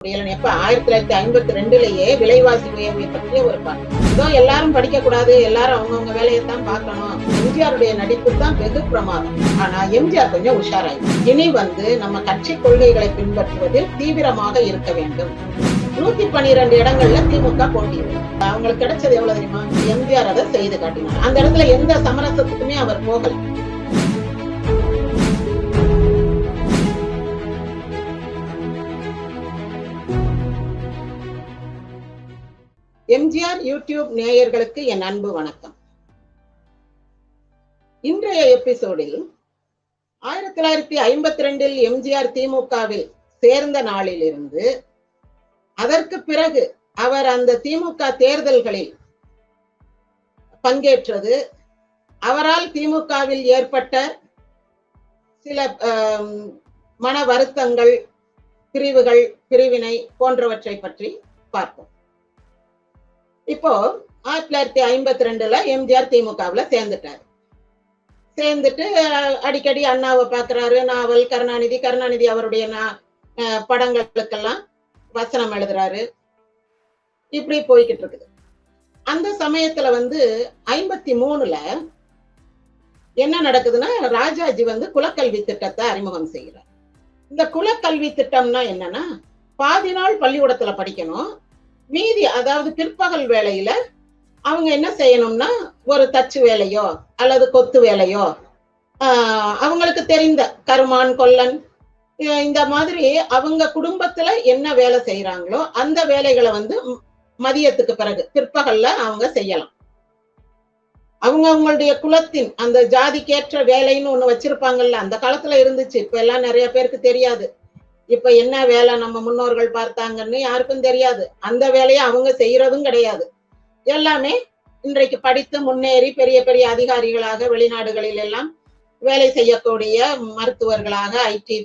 எப்ப 1952லயே விலைவாசி உயர்வை பற்றிய ஒரு ஏதோ எல்லாரும் படிக்க கூடாது, எல்லாரும் அவங்கவுங்க வேலையைத்தான் பார்க்கணும். எம்ஜிஆருடைய நடிப்பு தான் வெகு பிரமாதம். ஆனா எம்ஜிஆர் கொஞ்சம் உஷாராயிடும். இனி நம்ம கட்சி கொள்கைகளை பின்பற்றுவதில் தீவிரமாக இருக்க வேண்டும். 112 இடங்கள்ல திமுக போட்டியிடும். அவங்களுக்கு கிடைச்சது எவ்வளவு தெரியுமா? எம்ஜிஆர் அதை செய்து காட்டினார். அந்த இடத்துல எந்த சமரசத்துக்குமே அவர் போகல. எம்ஜிஆர் யூடியூப் நேயர்களுக்கு என் அன்பு வணக்கம். இன்றைய எபிசோடில் 1952 எம்ஜிஆர் திமுகவில் சேர்ந்த நாளிலிருந்து அதற்கு பிறகு அவர் அந்த திமுக தேர்தல்களில் பங்கேற்றது, அவரால் திமுகவில் ஏற்பட்ட சில மன வருத்தங்கள், பிரிவினை போன்றவற்றை பற்றி பார்ப்போம். இப்போ 1952 எம்ஜிஆர் திமுகவுல சேர்ந்துட்டு அடிக்கடி அண்ணாவை பாக்குறாரு. நாவல், கருணாநிதி அவருடைய படங்களுக்கெல்லாம் வசனம் எழுதுறாரு. இப்படி போய்கிட்டு இருக்குது. அந்த சமயத்துல 53ல என்ன நடக்குதுன்னா, ராஜாஜி குலக்கல்வி திட்டத்தை அறிமுகம் செய்கிறார். இந்த குலக்கல்வி திட்டம்னா என்னன்னா, பாதி நாள் பள்ளிக்கூடத்துல படிக்கணும், மீதி அதாவது பிற்பகல் வேலையில அவங்க என்ன செய்யணும்னா ஒரு தச்சு வேலையோ அல்லது கொத்து வேலையோ, அவங்களுக்கு தெரிந்த கருமான், கொல்லன், இந்த மாதிரி அவங்க குடும்பத்துல என்ன வேலை செய்யறாங்களோ அந்த வேலைகளை மதியத்துக்கு பிறகு பிற்பகல்ல அவங்க செய்யலாம். அவங்களுடைய குலத்தின் அந்த ஜாதிக்கேற்ற வேலைன்னு ஒண்ணு வச்சிருப்பாங்கல்ல, அந்த காலத்துல இருந்துச்சு. இப்ப எல்லாம் நிறைய பேருக்கு தெரியாது. இப்ப என்ன வேலை நம்ம முன்னோர்கள் பார்த்தாங்கன்னு யாருக்கும் தெரியாது. அந்த வேலையை அவங்க செய்யறதும் கிடையாது. எல்லாமே இன்றைக்கு படித்து முன்னேறி பெரிய பெரிய அதிகாரிகளாக வெளிநாடுகளில் எல்லாம் வேலை செய்யக்கூடிய மருத்துவர்களாக, ஐடி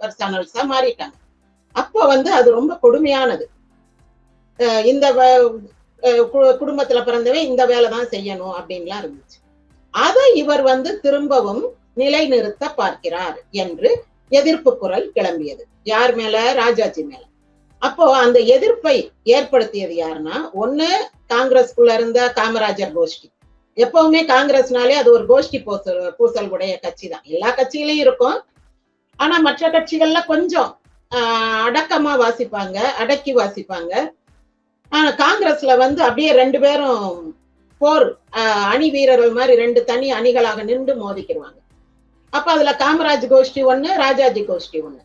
பர்சனல்ஸா மாறிட்டாங்க. அப்போ அது ரொம்ப கொடுமையானது. இந்த குடும்பத்துல பிறந்தவன் இந்த வேலை தான் செய்யணும் அப்படின்லாம் இருந்துச்சு. அதை இவர் திரும்பவும் நிலைநிறுத்த பார்க்கிறார் என்று எதிர்ப்பு குரல் கிளம்பியது. யார் மேல? ராஜாஜி மேல. அப்போ அந்த எதிர்ப்பை ஏற்படுத்தியது யாருன்னா, ஒண்ணு காங்கிரஸ்குள்ள இருந்த காமராஜர் கோஷ்டி. எப்பவுமே காங்கிரஸ்னாலே அது ஒரு கோஷ்டி பூசல் உடைய கட்சி தான். எல்லா கட்சியிலையும் இருக்கும். ஆனா மற்ற கட்சிகள்ல கொஞ்சம் அடக்கமா வாசிப்பாங்க, அடக்கி வாசிப்பாங்க. ஆனா காங்கிரஸ்ல அப்படியே ரெண்டு பேரும் போர் அணி வீரர்கள் மாதிரி ரெண்டு தனி அணிகளாக நின்று மோதிக்கிடுவாங்க. அப்ப அதுல காமராஜ் கோஷ்டி ஒண்ணு, ராஜாஜி கோஷ்டி ஒண்ணு.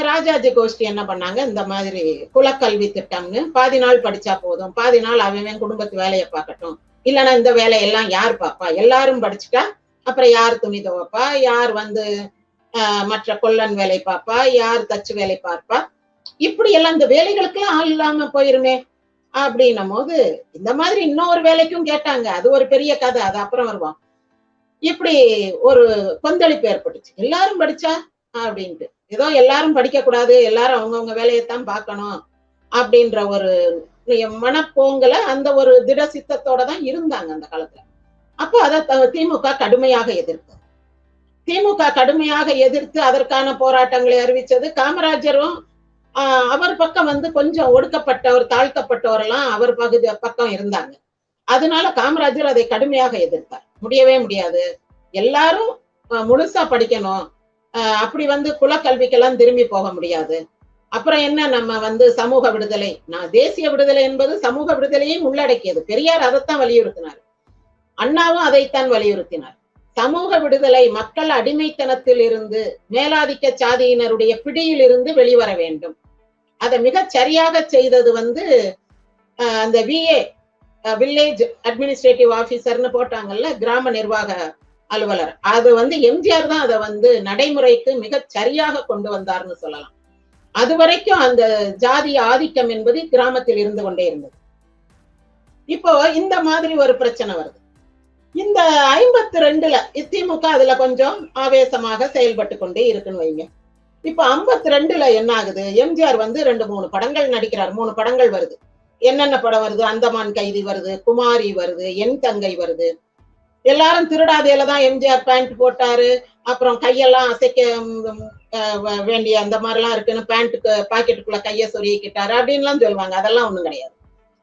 ராஜாஜி கோஷ்டி என்ன பண்ணாங்க, இந்த மாதிரி குலக்கல்வி திட்டம்னு பாதி நாள் படிச்சா போதும், பாதி நாள் அவன் குடும்பத்து வேலையை பார்க்கட்டும், இல்லைன்னா இந்த வேலையெல்லாம் யார் பாப்பா, எல்லாரும் படிச்சுட்டா அப்புறம் யார் துணி துவைப்பா, யார் மற்ற கொல்லன் வேலை பார்ப்பா, யார் தச்சு வேலை பார்ப்பா, இப்படி எல்லாம் இந்த வேலைகளுக்கெல்லாம் ஆள் இல்லாம போயிருமே அப்படின்னும் போது இந்த மாதிரி இன்னொரு வேலைக்கும் கேட்டாங்க. அது ஒரு பெரிய கதை, அது அப்புறம் வருவோம். இப்படி ஒரு கொந்தளிப்பு ஏற்பட்டுச்சு. எல்லாரும் படிச்சா அப்படின்ட்டு, ஏதோ எல்லாரும் படிக்க கூடாது, எல்லாரும் அவங்கவுங்க வேலையைத்தான் பார்க்கணும் அப்படின்ற ஒரு மனப்போங்கல, அந்த ஒரு திட சித்தத்தோட தான் இருந்தாங்க அந்த காலத்துல. அப்போ அதை திமுக கடுமையாக எதிர்த்து அதற்கான போராட்டங்களை அறிவிச்சது. காமராஜரும் அவர் பக்கம் கொஞ்சம் ஒடுக்கப்பட்டவர், தாழ்த்தப்பட்டவர் எல்லாம் அவர் பக்கம் இருந்தாங்க. அதனால காமராஜர் அதை கடுமையாக எதிர்த்தார். முடியவே முடியாது, எல்லாரும் முழுசா படிக்கணும், அப்படி குலக்கல்விக்கெல்லாம் திரும்பி போக முடியாது. அப்புறம் என்ன, நம்ம சமூக விடுதலை, தேசிய விடுதலை என்பது சமூக விடுதலையும் உள்ளடக்கியது. பெரியார் அதைத்தான் வலியுறுத்தினார், அண்ணாவும் அதைத்தான் வலியுறுத்தினார். சமூக விடுதலை, மக்கள் அடிமைத்தனத்தில் இருந்து, மேலாதிக்க சாதியினருடைய பிடியில் இருந்து வெளிவர வேண்டும். அதை மிகச் சரியாக செய்தது அந்த VA, வில்லேஜ் அட்மினிஸ்ட்ரேட்டிவ் ஆபீசர்னு போட்டாங்கல்ல, கிராம நிர்வாக அலுவலர். அது எம்ஜிஆர் தான் அதை நடைமுறைக்கு மிகச் சரியாக கொண்டு வந்தார்னு சொல்லலாம். அது வரைக்கும் அந்த ஜாதிய ஆதிக்கம் என்பது கிராமத்தில் இருந்து கொண்டே இருந்தது. இப்போ இந்த மாதிரி ஒரு பிரச்சனை வருது. இந்த 52ல திமுக அதுல கொஞ்சம் ஆவேசமாக செயல்பட்டு கொண்டே இருக்குன்னு வைங்க. இப்ப 52ல என்ன ஆகுது, எம்ஜிஆர் 2-3 படங்கள் நடிக்கிறார். 3 படங்கள் வருது. என்னென்ன படம் வருது? அந்தமான் கைதி வருது, குமாரி வருது, என் தங்கை வருது. எல்லாரும் திருடாதையில தான் எம்ஜிஆர் பேண்ட் போட்டாரு. அப்புறம் கையெல்லாம் அசைக்க வேண்டிய அந்த மாதிரிலாம் இருக்குன்னு பேண்ட்டுக்கு பாக்கெட்டுக்குள்ள கைய சொருகிக்கிட்டாரு அப்படின்லாம் சொல்லுவாங்க. அதெல்லாம் ஒண்ணும் கிடையாது.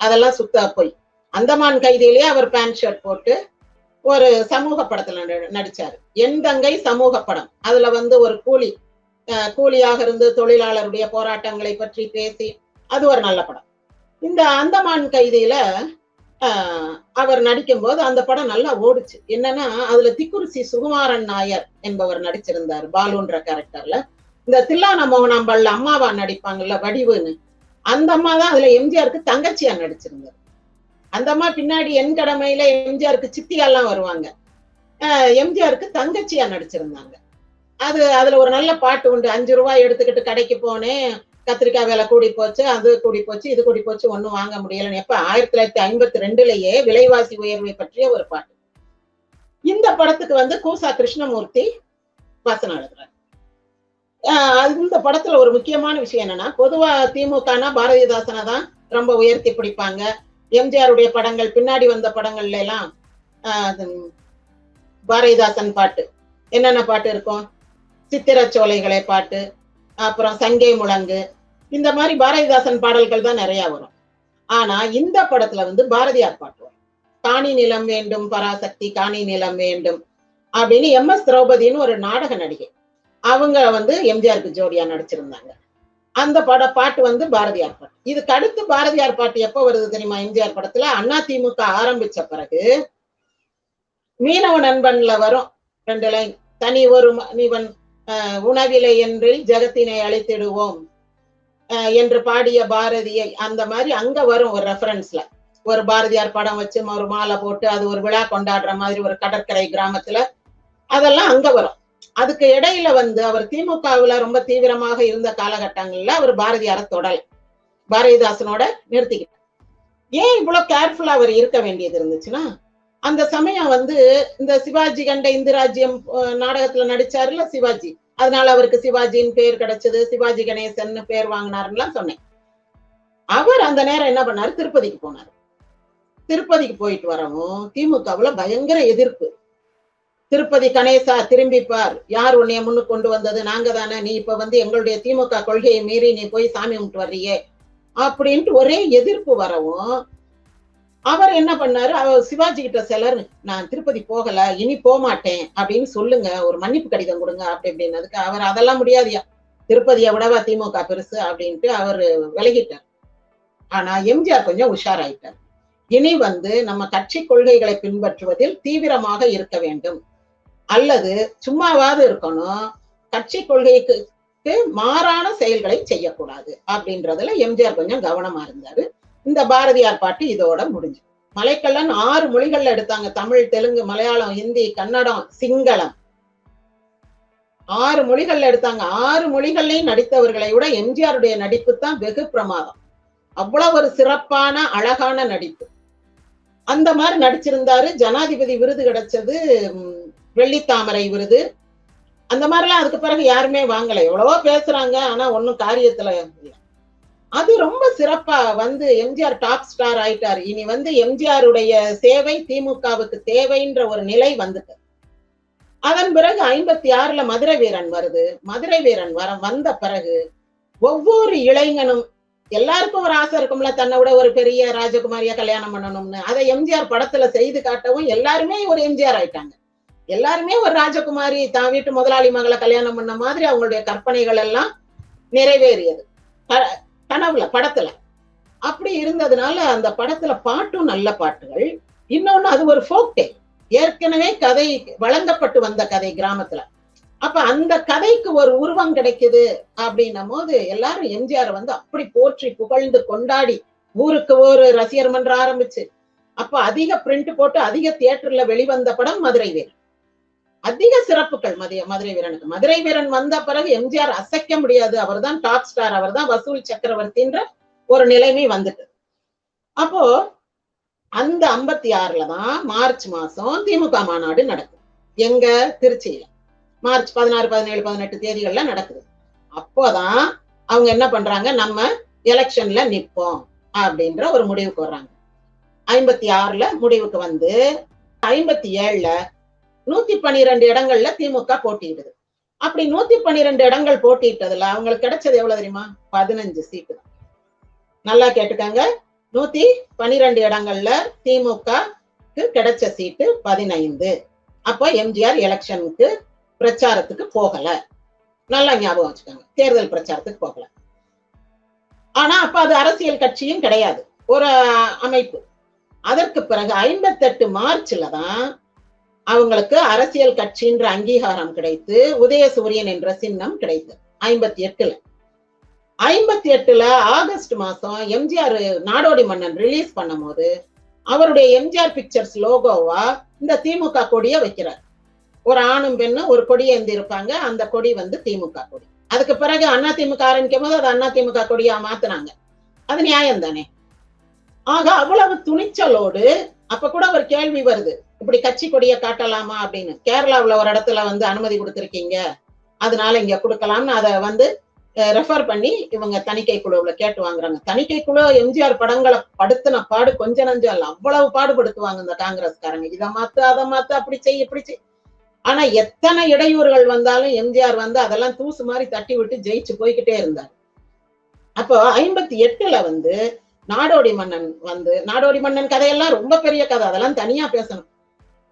அதெல்லாம் சுத்த போய். அந்தமான் கைதியிலேயே அவர் பேண்ட் ஷர்ட் போட்டு ஒரு சமூக படத்துல நடிச்சாரு. என் தங்கை சமூக படம். அதுல வந்து ஒரு கூலியாக இருந்து தொழிலாளருடைய போராட்டங்களை பற்றி பேசி அது ஒரு நல்ல படம். இந்த அந்தமான் கைதியில அவர் நடிக்கும் போது அந்த படம் நல்லா ஓடுச்சு. என்னன்னா அதுல திக்குறிச்சி சுகுமாரன் நாயர் என்பவர் நடிச்சிருந்தார் பாலுன்ற கேரக்டர்ல. இந்த தில்லான மோகனாம்பாள்ல அம்மாவா நடிப்பாங்கல்ல வடிவுன்னு, அந்த அம்மா தான் அதுல எம்ஜிஆருக்கு தங்கச்சியா நடிச்சிருந்தார். அந்த அம்மா பின்னாடி என் கடமையில எம்ஜிஆருக்கு சித்தியாலாம் வருவாங்க. எம்ஜிஆருக்கு தங்கச்சியா நடிச்சிருந்தாங்க. அதுல ஒரு நல்ல பாட்டு உண்டு. 5 ரூபாய் எடுத்துக்கிட்டு கடைக்கு போனேன், கத்திரிக்காய் விலை கூடி போச்சு, அது கூடி போச்சு, இது கூடி போச்சு, ஒண்ணும் வாங்க முடியலன்னு. எப்ப 1952லயே விலைவாசி உயர்வை பற்றிய ஒரு பாட்டு. இந்த படத்துக்கு வந்து கூசா கிருஷ்ணமூர்த்தி வசனம் எழுதுறாரு. இந்த படத்துல ஒரு முக்கியமான விஷயம் என்னன்னா, பொதுவா திமுகனா பாரதிதாசனை தான் ரொம்ப உயர்த்தி பிடிப்பாங்க. எம்ஜிஆருடைய படங்கள் பின்னாடி வந்த படங்கள்ல எல்லாம் பாரதிதாசன் பாட்டு என்னென்ன பாட்டு இருக்கும்? சித்திரச்சோலைகளை பாட்டு, அப்புறம் சங்கை முழங்கு, இந்த மாதிரி பாரதிதாசன் பாடல்கள் தான் நிறைய வரும். ஆனா இந்த படத்துல வந்து பாரதியார் பாட்டு வரும். காணி நிலம் வேண்டும் பராசக்தி, காணி நிலம் வேண்டும் அப்படின்னு MS திரௌபதினு ஒரு நாடக நடிகை, அவங்க வந்து எம்ஜிஆருக்கு ஜோடியா நடிச்சிருந்தாங்க. அந்த பாட்டு வந்து பாரதியார் பாட்டு. இதுக்கு அடுத்து பாரதியார் பாட்டு எப்ப வருது தெரியுமா? எம்ஜிஆர் படத்துல அதிமுக ஆரம்பிச்ச பிறகு மீனவ நண்பன்ல வரும் 2 லைன். தனி ஒரு மனிதன் உணவிலை என்றில் ஜகத்தினை அழைத்திடுவோம் என்று பாடிய பாரதியை, அந்த மாதிரி அங்க வரும் ஒரு ரெஃபரன்ஸ்ல. ஒரு பாரதியார் படம் வச்சு ஒரு மாலை போட்டு அது ஒரு விழா கொண்டாடுற மாதிரி ஒரு கடற்கரை கிராமத்துல, அதெல்லாம் அங்க வரும். அதுக்கு இடையில வந்து அவர் திமுகவுல ரொம்ப தீவிரமாக இருந்த காலகட்டங்கள்ல அவர் பாரதியார தொடல, பாரதிதாசனோட நிறுத்திக்கிட்டார். ஏன் இவ்வளவு கேர்ஃபுல்லா அவர் இருக்க வேண்டியது இருந்துச்சுன்னா, அந்த சமயம் வந்து இந்த சிவாஜி கண்ட இந்து ராஜ்யம் நாடகத்துல நடிச்சாருல சிவாஜி, அதனால அவருக்கு சிவாஜின்னு பேர் கிடைச்சது, சிவாஜி கணேசன் பேர் வாங்கினாருன்னு சொன்னேன். அவர் அந்த நேரம் என்ன பண்ணாரு, திருப்பதிக்கு போனாரு. திருப்பதிக்கு போயிட்டு வரவும் திமுகவுல பயங்கர எதிர்ப்பு. திருப்பதி கணேசா திரும்பிப்பார், யார் உன்னைய முன்னுக்கு கொண்டு வந்தது? நாங்க தானே, நீ இப்ப வந்து எங்களுடைய திமுக கொள்கையை மீறி நீ போய் சாமி கும்பிட்டு வர்றியே அப்படின்ட்டு ஒரே எதிர்ப்பு வரவும் அவர் என்ன பண்ணாரு, அவர் சிவாஜி கிட்ட சிலர் நான் திருப்பதி போகல, இனி போகமாட்டேன் அப்படின்னு சொல்லுங்க, ஒரு மன்னிப்பு கடிதம் கொடுங்க அப்படி அப்படின்னதுக்கு அவர் அதெல்லாம் முடியாதியா, திருப்பதியை விடவா திமுக பெருசு அப்படின்ட்டு அவர் விலகிட்டார். ஆனா எம்ஜிஆர் கொஞ்சம் உஷாராயிட்டார். இனி வந்து நம்ம கட்சி கொள்கைகளை பின்பற்றுவதில் தீவிரமாக இருக்க வேண்டும், அல்லது சும்மாவாது இருக்கணும், கட்சி கொள்கைக்கு மாறான செயல்களை செய்யக்கூடாது அப்படின்றதுல எம்ஜிஆர் கொஞ்சம் கவனமா இருந்தாரு. இந்த பாரதியார் பாட்டு இதோட முடிஞ்சு. மலைக்கல்லன் 6 மொழிகள்ல எடுத்தாங்க. தமிழ், தெலுங்கு, மலையாளம், ஹிந்தி, கன்னடம், சிங்களம், 6 மொழிகள்ல எடுத்தாங்க. 6 மொழிகள்லையும் நடித்தவர்களை விட எம்ஜிஆருடைய நடிப்பு தான் வெகு பிரமாதம். அவ்வளவு ஒரு சிறப்பான அழகான நடிப்பு. அந்த மாதிரி நடிச்சிருந்தாரு. ஜனாதிபதி விருது கிடைச்சது, வெள்ளித்தாமரை விருது. அந்த மாதிரிலாம் அதுக்கு பிறகு யாருமே வாங்கல. எவ்வளவோ பேசுறாங்க, ஆனா ஒன்னும் காரியத்துல இல்லை. அது ரொம்ப சிறப்பா வந்து எம்ஜிஆர் டாப் ஸ்டார் ஆயிட்டாரு. இனி வந்து எம்ஜிஆருடைய சேவை திமுகவுக்கு தேவைன்ற ஒரு நிலை வந்துட்டு. அதன் பிறகு 56ல மதுரை வீரன் வருது. மதுரை வீரன் வந்த பிறகு ஒவ்வொரு இளைஞனும், எல்லாருக்கும் ஒரு ஆசை இருக்கும்ல, தன்னை விட ஒரு பெரிய ராஜகுமாரியா கல்யாணம் பண்ணணும்னு. அதை எம்ஜிஆர் படத்துல செய்து காட்டவும் எல்லாருமே ஒரு எம்ஜிஆர் ஆயிட்டாங்க. எல்லாருமே ஒரு ராஜகுமாரி தான் வீட்டு முதலாளி மகளை கல்யாணம் பண்ண மாதிரி அவங்களுடைய கற்பனைகள் எல்லாம் நிறைவேறியது கனவுல, படத்துல. அப்படி இருந்ததுனால அந்த படத்துல பாட்டும் நல்ல பாட்டுகள். இன்னொன்னு அது ஒரு ஃபோக் டேல், ஏற்கனவே கதை வழங்கப்பட்டு வந்த கதை கிராமத்துல. அப்ப அந்த கதைக்கு ஒரு உருவம் கிடைக்குது அப்படின்னும் போது எல்லாரும் எம்ஜிஆர் வந்து அப்படி போற்றி புகழ்ந்து கொண்டாடி ஊருக்கு ஒரு ரசிகர் மன்றம் ஆரம்பிச்சு, அப்ப அதிக பிரிண்ட் போட்டு அதிக தியேட்டர்ல வெளிவந்த படம் மதுரை வீரன். அதிக சிறப்புகள் மதுரை வீரனுக்கு. மதுரை வீரன் வந்த பிறகு எம்ஜிஆர் அசைக்க முடியாது, அவர் தான் டாப் ஸ்டார், அவர் தான் வசூல் சக்கரவர்த்தின்ற ஒரு நிலைமை வந்துட்டு. அப்போ அந்த 56ல தான் மார்ச் மாசம் திமுக மாநாடு நடக்குது. எங்க? திருச்சியில. மார்ச் 16, 17, 18 தேதிகள்ல நடக்குது. அப்போதான் அவங்க என்ன பண்றாங்க, நம்ம எலெக்ஷன்ல நிப்போம் அப்படின்ற ஒரு முடிவுக்கு வர்றாங்க. 56ல முடிவுக்கு வந்து 57ல 112 இடங்கள்ல திமுக போட்டியிடுது. அப்படி 112 இடங்கள் போட்டிட்டதுல அவங்களுக்கு கிடைச்சது எவ்வளவு தெரியுமா? 15 சீட்டு தான். நல்லா கேட்டுக்கங்க. 112 இடங்கள்ல திமுகக்கு கிடைச்ச சீட்டு 15. அப்போ எம்ஜிஆர் எலெக்ஷனுக்கு பிரச்சாரத்துக்கு போகல. நல்லா ஞாபகம் வச்சுக்கோங்க, தேர்தல் பிரச்சாரத்துக்கு போகல. ஆனா அப்ப அது அரசியல் கட்சியும் கிடையாது, ஒரு அமைப்பு. அதற்கு பிறகு 58 மார்ச்ல தான் அவங்களுக்கு அரசியல் கட்சின்ற அங்கீகாரம் கிடைத்து உதயசூரியன் என்ற சின்னம் கிடைத்தது. 58ல 58ல ஆகஸ்ட் மாசம் எம்ஜிஆர் நாடோடி மன்னன் ரிலீஸ் பண்ணும் போது அவருடைய எம்ஜிஆர் பிக்சர்ஸ் லோகோவா இந்த திமுக கொடிய வைக்கிறார். ஒரு ஆணும் பெண்ணும் ஒரு கொடி ஏந்தி இருப்பாங்க, அந்த கொடி வந்து திமுக கொடி. அதுக்கு பிறகு அண்ணா திமுக ஆரம்பிக்கும் போது அது அண்ணா திமுக கொடியா மாத்தினாங்க. அது நியாயம் தானே. ஆக அவ்வளவு துணிச்சலோடு அப்ப கூட ஒரு கேள்வி வருது, இப்படி கட்சி கொடியை காட்டலாமா அப்படின்னு. கேரளாவுல ஒரு இடத்துல வந்து அனுமதி கொடுத்திருக்கீங்க, அதனால இங்க கொடுக்கலாம்னு அதை வந்து ரெஃபர் பண்ணி இவங்க தணிக்கை குழுவுல கேட்டு வாங்குறாங்க. தணிக்கை குழு எம்ஜிஆர் படங்களை படுத்தின பாடு கொஞ்ச நஞ்சம் இல்ல, அவ்வளவு பாடுபடுத்துவாங்க இந்த காங்கிரஸ்காரங்க. இதை மாத்து அதை மாத்து, அப்படி செய் இப்படி செய். ஆனா எத்தனை இடையூறுகள் வந்தாலும் எம்ஜிஆர் வந்து அதெல்லாம் தூசு மாதிரி தட்டி விட்டு ஜெயிச்சு போய்கிட்டே இருந்தார். அப்போ 58ல வந்து நாடோடி மன்னன் வந்து, நாடோடி மன்னன் கதையெல்லாம் ரொம்ப பெரிய கதை, அதெல்லாம் தனியா பேசணும்.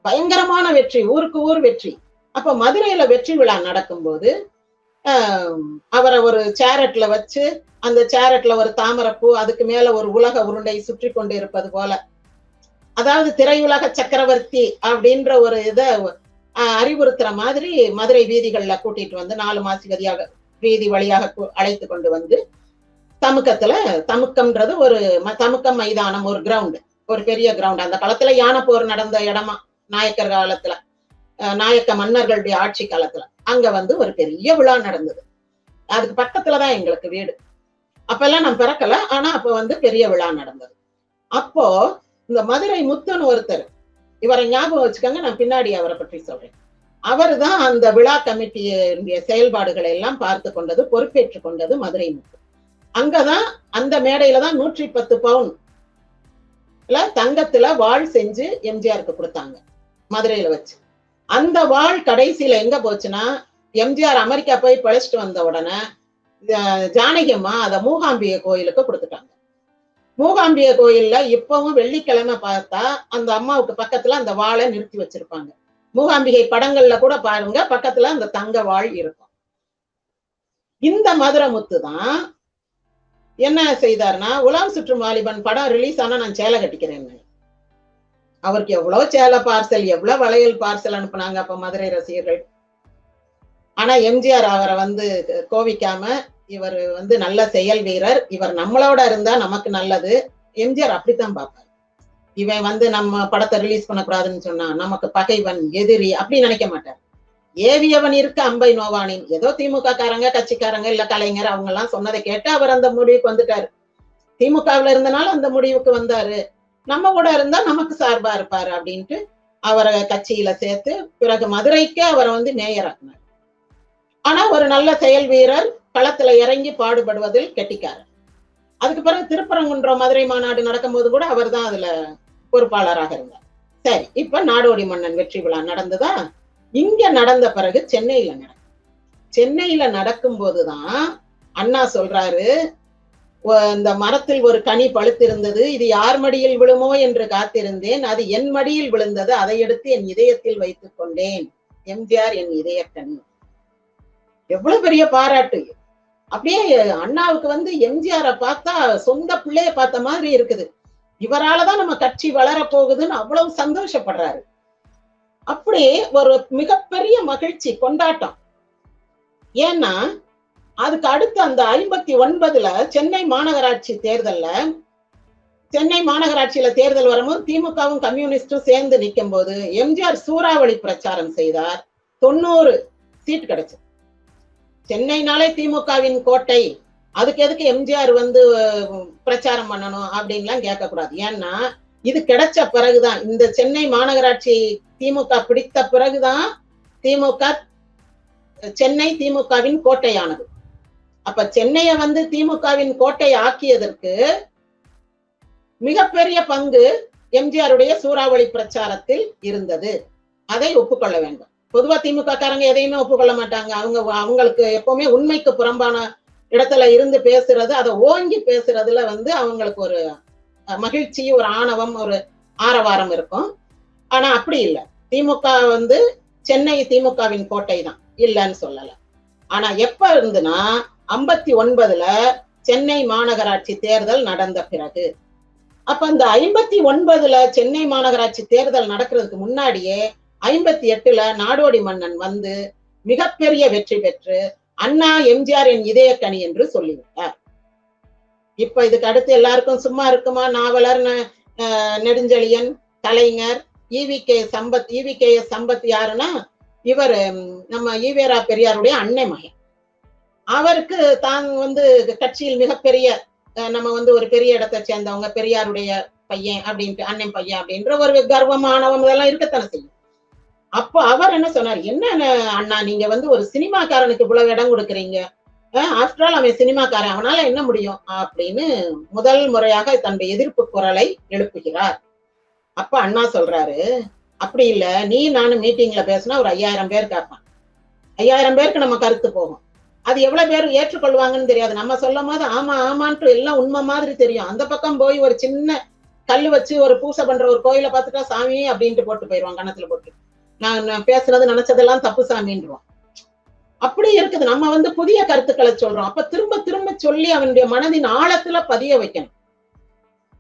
பயங்கரமான வெற்றி, ஊருக்கு ஊர் வெற்றி. அப்ப மதுரையில வெற்றி விழா நடக்கும்போது அவரை ஒரு சேரட்ல வச்சு, அந்த சேரட்ல ஒரு தாமரைப்பூ, அதுக்கு மேல ஒரு உலக உருண்டை சுற்றி கொண்டு இருப்பது போல, அதாவது திரையுலக சக்கரவர்த்தி அப்படின்ற ஒரு இதை அறிவுறுத்துற மாதிரி மதுரை வீதிகள்ல கூட்டிட்டு வந்து 4 மாசி வீதி வழியாக அழைத்து கொண்டு வந்து தமுக்கத்துல, தமுக்கம்ன்றது ஒரு தமுக்கம் மைதானம், ஒரு கிரவுண்ட், ஒரு பெரிய கிரவுண்ட். அந்த காலத்துல யானை போர் நடந்த இடமா, நாயக்கர் காலத்துல, நாயக்க மன்னர்களுடைய ஆட்சி காலத்துல அங்க வந்து ஒரு பெரிய விழா நடந்தது. அதுக்கு பக்கத்துலதான் எங்களுக்கு வீடு. அப்ப எல்லாம் நான் பிறக்கல, ஆனா அப்ப வந்து பெரிய விழா நடந்தது. அப்போ இந்த மதுரை முத்துன்னு ஒருத்தர், இவரை ஞாபகம் வச்சுக்கோங்க, நான் பின்னாடி அவரை பற்றி சொல்றேன். அவரு தான் அந்த விழா கமிட்டியுடைய செயல்பாடுகளை எல்லாம் பார்த்து கொண்டது, பொறுப்பேற்றுக் கொண்டது மதுரை முத்து. அங்கதான் அந்த மேடையில தான் 110 பவுன் தங்கத்துல வாழ் செஞ்சு எம்ஜிஆருக்கு கொடுத்தாங்க மதுரையில வச்சு. அந்த வாழ் கடைசியில எங்க போச்சுன்னா, எம்ஜிஆர் அமெரிக்கா போய் பழிச்சிட்டு வந்த உடனே ஜானகி அம்மா அதை மூகாம்பிகை கோயிலுக்கு கொடுத்துட்டாங்க. மூகாம்பிகை கோயில்ல இப்பவும் வெள்ளிக்கிழமை பார்த்தா அந்த அம்மாவுக்கு பக்கத்துல அந்த வாளை நிறுத்தி வச்சிருப்பாங்க. மூகாம்பிகை படங்கள்ல கூட பாருங்க, பக்கத்துல அந்த தங்க வாழ் இருக்கும். இந்த மதுரை முத்து தான் என்ன செய்தார்னா, உலாம் சுற்றும் வாலிபன் படம் ரிலீஸ் ஆனா நான் சேலை கட்டிக்கிறேன். அவருக்கு எவ்வளவு சேலை பார்சல், எவ்வளவு வளையல் பார்சல் அனுப்புனாங்க அப்ப மதுரை ரசிகர்கள். ஆனா எம்ஜிஆர் அவரை வந்து கோவிக்காம, இவர் வந்து நல்ல செயல் வீரர், இவர் நம்மளோட இருந்தா நமக்கு நல்லது, எம்ஜிஆர் அப்படித்தான் பார்ப்பார். இவன் வந்து நம்ம படத்தை ரிலீஸ் பண்ணக்கூடாதுன்னு சொன்னா நமக்கு பகைவன், எதிரி அப்படி நினைக்க மாட்டார். ஏவியவன் இருக்க அம்பை நோவானின், ஏதோ திமுக காரங்க, கட்சிக்காரங்க, இல்ல கலைஞர் அவங்க எல்லாம் சொன்னதை கேட்டு அவர் அந்த முடிவுக்கு வந்துட்டாரு. திமுகவுல இருந்தனால அந்த முடிவுக்கு வந்தாரு. நம்ம கூட இருந்தா நமக்கு சார்பா இருப்பாரு அப்படின்ட்டு அவரை கட்சியில சேர்த்து பிறகு மதுரைக்கு அவரை வந்து மேயராக்குனார். ஆனா ஒரு நல்ல செயல் வீரர், களத்துல இறங்கி பாடுபடுவதில் கெட்டிக்காரர். அதுக்கு பிறகு திருப்பரங்குன்றம் மதுரை மாநாடு நடக்கும்போது கூட அவர் தான் அதுல பொறுப்பாளராக இருந்தார். சரி, இப்ப நாடோடி மன்னன் வெற்றி விழா நடந்ததா? இங்க நடந்த பிறகு சென்னையில நடக்கும். சென்னையில நடக்கும் போதுதான் அண்ணா சொல்றாரு, இந்த மரத்தில் ஒரு கனி பழுத்திருந்தது, இது யார் மடியில் விழுமோ என்று காத்திருந்தேன், அது என் மடியில் விழுந்தது, அதை எடுத்து என் இதயத்தில் வைத்துக் கொண்டேன், எம்ஜிஆர் என் இதய கனி. எவ்வளவு பெரிய பாராட்டு! அப்படியே அண்ணாவுக்கு வந்து எம்ஜிஆரை பார்த்தா சொந்த பிள்ளைய பார்த்த மாதிரி இருக்குது. இவராலதான் நம்ம கட்சி வளர போகுதுன்னு அவ்வளவு சந்தோஷப்படுறாரு. அப்படி ஒரு மிகப்பெரிய மகிழ்ச்சி, கொண்டாட்டம். ஏன்னா அதுக்கு அடுத்து அந்த 59ல சென்னை மாநகராட்சி தேர்தல்ல, சென்னை மாநகராட்சியில தேர்தல் வரும்போது திமுகவும் கம்யூனிஸ்டும் சேர்ந்து நிற்கும் போது எம்ஜிஆர் சூறாவளி பிரச்சாரம் செய்தார். 90 சீட் கிடைச்சது. சென்னைனாலே திமுகவின் கோட்டை, அதுக்கு எதுக்கு எம்ஜிஆர் வந்து பிரச்சாரம் பண்ணணும் அப்படின்லாம் கேட்கக்கூடாது. ஏன்னா இது கிடைச்ச பிறகுதான், இந்த சென்னை மாநகராட்சி திமுக பிடித்த பிறகுதான் திமுக சென்னை திமுகவின் கோட்டையானது. அப்ப சென்னையை வந்து திமுகவின் கோட்டை ஆக்கியதற்கு மிகப்பெரிய பங்கு எம்ஜிஆருடைய சூறாவளி பிரச்சாரத்தில் இருந்தது. அதை ஒப்புக்கொள்ள வேண்டும். பொதுவா திமுக காரங்க எதையுமே ஒப்புக்கொள்ள மாட்டாங்க. அவங்களுக்கு எப்பவுமே உண்மைக்கு புறம்பான இடத்துல இருந்து பேசுறது, அதை ஓங்கி பேசுறதுல வந்து அவங்களுக்கு ஒரு மகிழ்ச்சி, ஒரு ஆணவம், ஒரு ஆரவாரம் இருக்கும். ஆனா அப்படி இல்லை. திமுக வந்து சென்னை திமுகவின் கோட்டை தான், இல்லைன்னு சொல்லல. ஆனா எப்ப இருந்துன்னா 59ல சென்னை மாநகராட்சி தேர்தல் நடந்த பிறகு, அப்ப அந்த 59ல சென்னை மாநகராட்சி தேர்தல் நடக்கிறதுக்கு முன்னாடியே 58ல நாடோடி மன்னன் வந்து மிகப்பெரிய வெற்றி பெற்று அண்ணா எம்ஜிஆர் என் இதயக்கனி என்று சொல்லிவிட்டார். இப்ப இதுக்கு அடுத்து எல்லாருக்கும் சும்மா இருக்குமா? நாவலர், நெடுஞ்செழியன், கலைஞர், ஈவிகேஎஸ் சம்பத் யாருன்னா இவர் நம்ம ஈவேரா பெரியாருடைய அன்னை மகன். அவருக்கு தான் வந்து கட்சியில் மிகப்பெரிய நம்ம வந்து ஒரு பெரிய இடத்தை சேர்ந்தவங்க, பெரியாருடைய பையன் அப்படின்ட்டு, அண்ணன் பையன் அப்படின்ற ஒரு கர்வமானவங்க இதெல்லாம் இருக்கத்தானே செய்யும். அப்போ அவர் என்ன சொன்னார், என்ன அண்ணா நீங்க வந்து ஒரு சினிமாக்காரனுக்கு இவ்வளவு இடம் கொடுக்குறீங்க, ஆஃப்டர் ஆல் அவன் சினிமாக்காரன், அவனால என்ன முடியும் அப்படின்னு முதல் முறையாக தன்னுடைய எதிர்ப்பு குரலை எழுப்புகிறார். அப்ப அண்ணா சொல்றாரு, அப்படி இல்ல, நீ நானும் மீட்டிங்ல பேசினா ஒரு 5000 பேர் கேட்பான், 5000 பேருக்கு நம்ம கருத்து போகும், அது எவ்வளவு பேர் ஏற்றுக்கொள்வாங்கன்னு தெரியாது. நம்ம சொல்லும் போது ஆமா ஆமான்ட்டு எல்லாம் உண்மை மாதிரி தெரியும். அந்த பக்கம் போய் ஒரு சின்ன கல்லு வச்சு ஒரு பூசை பண்ற ஒரு கோயிலை பார்த்துட்டா சாமி அப்படின்ட்டு போட்டு போயிடுவான், கணத்துல போட்டு, நான் பேசுறது நினைச்சதெல்லாம் தப்பு சாமின்றோம். அப்படி இருக்குது. நம்ம வந்து புதிய கருத்துக்களை சொல்றோம். அப்ப திரும்ப திரும்ப சொல்லி அவனுடைய மனதின் ஆழத்துல பதிய வைக்கணும்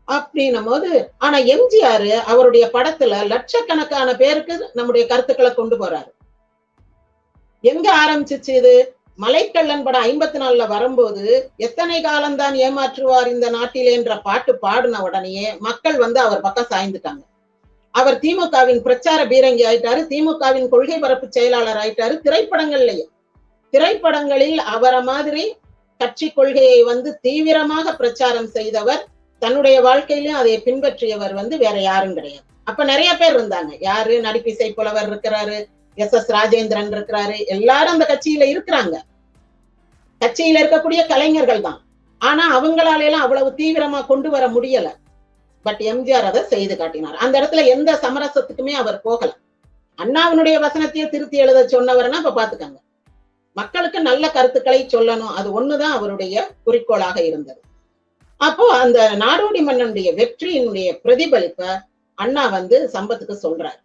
அப்படின்னும் போது, ஆனா எம்ஜிஆர் அவருடைய படத்துல லட்சக்கணக்கான பேருக்கு நம்முடைய கருத்துக்களை கொண்டு போறாரு. எங்க ஆரம்பிச்சிச்சு இது? மலைக்கள்ளன் படம் 54ல வரும்போது, எத்தனை காலம்தான் ஏமாற்றுவார் இந்த நாட்டிலே என்ற பாட்டு பாடின உடனேயே மக்கள் வந்து அவர் பக்கம் சாய்ந்துட்டாங்க. அவர் திமுகவின் பிரச்சார பீரங்கி ஆயிட்டாரு, திமுகவின் கொள்கை பரப்பு செயலாளர் ஆயிட்டாரு. திரைப்படங்களில் அவரை மாதிரி கட்சி கொள்கையை வந்து தீவிரமாக பிரச்சாரம் செய்தவர், தன்னுடைய வாழ்க்கையிலும் அதை பின்பற்றியவர் வந்து வேற யாரும் கிடையாது. அப்ப நிறைய பேர் இருந்தாங்க. யாரு? நடிப்பிசை புலவர் இருக்கிறாரு, SS ராஜேந்திரன் இருக்கிறாரு, எல்லாரும் அந்த கட்சியில இருக்கிறாங்க. கட்சியில இருக்கக்கூடிய கலைஞர்கள் தான். ஆனா அவங்களால எல்லாம் அவ்வளவு தீவிரமா கொண்டு வர முடியல. பட் எம்ஜிஆர் அதை செய்து காட்டினார். அந்த இடத்துல எந்த சமரசத்துக்குமே அவர் போகல. அண்ணாவினுடைய வசனத்தையே திருத்தி எழுத சொன்னவர்னா இப்ப பாத்துக்கங்க. மக்களுக்கு நல்ல கருத்துக்களை சொல்லணும், அது ஒண்ணுதான் அவருடைய குறிக்கோளாக இருந்தது. அப்போ அந்த நாடோடி மன்னனுடைய வெற்றியினுடைய பிரதிபலிப்ப அண்ணா வந்து சம்பத்துக்கு சொல்றார்.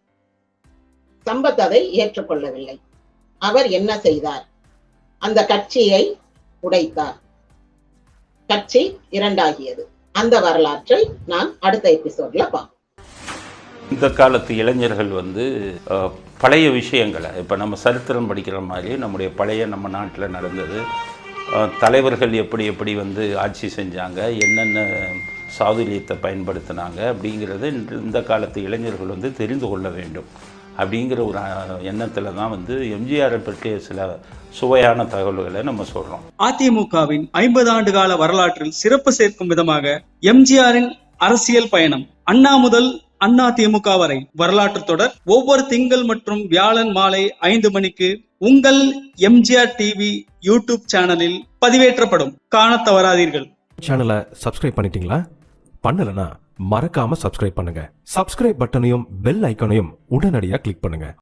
சம்பத் அதை ஏற்றுக்கொள்ளவில்லை. அவர் என்ன செய்தார்? அந்த கட்சியை உடைத்தார். கட்சி இரண்டாகியது. அந்த வரலாற்றை நான் அடுத்த எபிசோட்ல பார்ப்போம். இந்த காலத்து இளைஞர்கள் வந்து பழைய விஷயங்களை, இப்போ நம்ம சரித்திரம் படிக்கிற மாதிரி நம்முடைய பழைய நம்ம நாட்டில் நடந்தது, தலைவர்கள் எப்படி எப்படி வந்து ஆட்சி செஞ்சாங்க, என்னென்ன சாதுரியத்தை பயன்படுத்தினாங்க அப்படிங்கிறத இந்த காலத்து இளைஞர்கள் வந்து தெரிந்து கொள்ள வேண்டும் அப்படிங்கிற ஒரு எண்ணத்தில் தான் வந்து எம்ஜிஆரை பற்றிய சில சுவையான தகவல்களை நம்ம சொல்றோம். அதிமுகவின் 50 ஆண்டு கால வரலாற்றில் சிறப்பு சேர்க்கும் விதமாக எம்ஜிஆரின் அரசியல் பயணம், அண்ணா முதல் அண்ணா திமுக வரை வரலாற்று தொடர் ஒவ்வொரு திங்கள் மற்றும் வியாழன் மாலை 5 மணிக்கு உங்கள் எம்ஜிஆர் டிவி யூடியூப் சேனலில் பதிவேற்றப்படும். காண தவறாதீர்கள். சேனலை சப்ஸ்கிரைப் பண்ணிட்டீங்களா? பண்ணலனா மறக்காம சப்ஸ்கிரைப் பண்ணுங்க. சப்ஸ்கிரைப் பட்டனையும் பெல் ஐக்கானையும் உடனடியாக கிளிக் பண்ணுங்க.